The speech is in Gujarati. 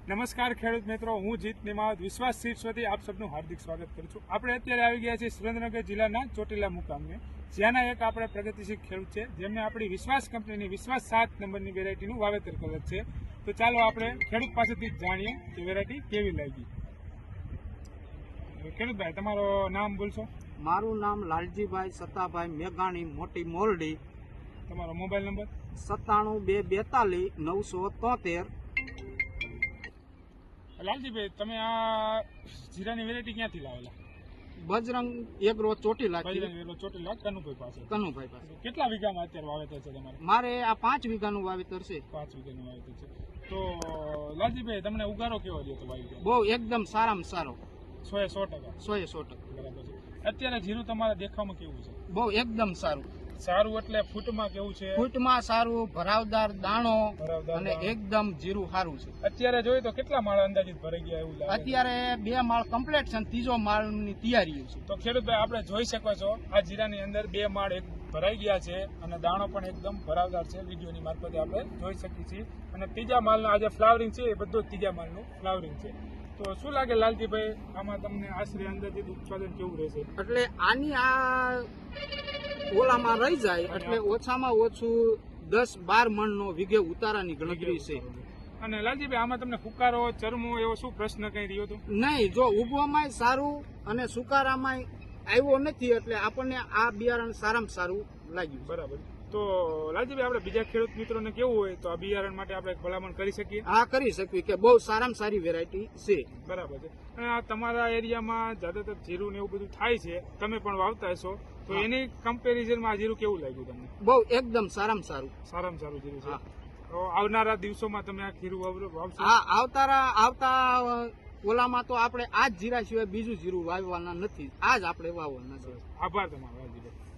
નમસ્કાર ખેડૂત મિત્રો, હું જીત નિમાવત વિશ્વાસ સીડ્સ વતી આપ સૌનું હાર્દિક સ્વાગત કરું છું। આપણે અત્યારે આવી ગયા છીએ સુરેન્દ્રનગર જિલ્લાના ચોટીલા મુકામે, જ્યાંના એક આપણે પ્રગતિશીલ ખેડૂત છે જેમને આપણી વિશ્વાસ કંપનીની વિશ્વાસ 7 નંબરની વેરાયટીનું વાવેતર કરેલ છે। તો ચાલો આપણે ખેડૂત પાસેથી જાણીએ કે વેરાયટી કેવી લાગી। ખેડૂતભાઈ, તમારો નામ બોલશો? મારું નામ લાલજીભાઈ સતાભાઈ મેઘાણી, મોટી મોરડી। તમારો મોબાઈલ નંબર? 97 242 973। લાલજીભાઈ, તમે આ જીરાની વેરાયટી ક્યાંથી લાવેલા? બજરંગ એગ્રો ચોટીલા, ચોટીલા કનુભાઈ પાસે। કનુભાઈ પાસે। કેટલા વીઘામાં અત્યારે વાવેતર છે તમારે? મારે આ 5 વીઘાનું વાવેતર છે। 5 વીઘાનું વાવેતર છે। તો લાલજીભાઈ, તમને ઉગારો કેવો રહ્યો તો વાવી? બહુ એકદમ સારામાં સારો, 100%? 100%। બરાબર છે। અત્યારે જીરું તમારા દેખાવમાં કેવું છે? બહુ એકદમ સારું। સારું એટલે ફૂટમાં કેવું છે? ફૂટમાં સારું, ભરાવદાર દાણો ભરાવદાર અને દાણો। એકદમ જીરું સારું છે। અત્યારે જોઈએ તો કેટલા માળ અંદાજિત ભરાઈ ગયા એવું લાગે? અત્યારે 2 માળ કમ્પ્લીટ છે, 3જો માળની તૈયારી છે। તો ખેડૂતભાઈ, આપણે જોઈ શકો છો આ જીરાની અંદર 2 માળ એક ભરાઈ ગયા છે અને દાણો પણ એકદમ ભરાવદાર છે। વિડીયોની મારફતે આપણે જોઈ શકીએ છીએ। અને ત્રીજા માળનું આ જે ફ્લાવરિંગ છે એ બધું ત્રીજા માળનું ફ્લાવરિંગ છે। તો શું લાગે લાલજીભાઈ, આમાં તમને આશરે અંદાજિત ઉત્પાદન કેવું રહેશે? એટલે આની આ ઓલામાં રહી જાય એટલે ઓછામાં ઓછું 10-12 મણનો વીઘે ઉતારાની ગણતરી છે। અને લાલજીભાઈ, આમાં તમને ફુકારો, ચરમો એવો શું પ્રશ્ન કઈ રહ્યો હતો? નહીં, જો ઉભોમાંય સારું અને સુકારામાંય આવ્યો નથી, એટલે આપણને આ બિયારણ સારામાં સારું લાગ્યું। બરાબર। તો લાલજીભાઈ, આપણે બીજા ખેડૂત મિત્રોને કેવું હોય તો આ બિયારણ માટે આપણે ભલામણ કરી શકીએ? હા, કરી શકીએ કે બહુ સારામાં સારી વેરાયટી છે। બરાબર છે। અને આ તમારા એરિયામાં જ્યાદાતર જીરું ને એવું બધું થાય છે, તમે પણ વાવતા હશો, તો એની કમ્પેરિઝનમાં આ જીરું કેવું લાગ્યું તમને? બહુ એકદમ સારામાં સારું, સારામાં સારું જીરું છે। તો આવનારા દિવસોમાં તમે આ જીરું વાવશો? હા, આવતા ઓલામાં તો આપણે આ જ જીરા સિવાય બીજું જીરું વાવવાના નથી, આ જ આપણે વાવવાના છે। આભાર તમારો લાલજીભાઈ।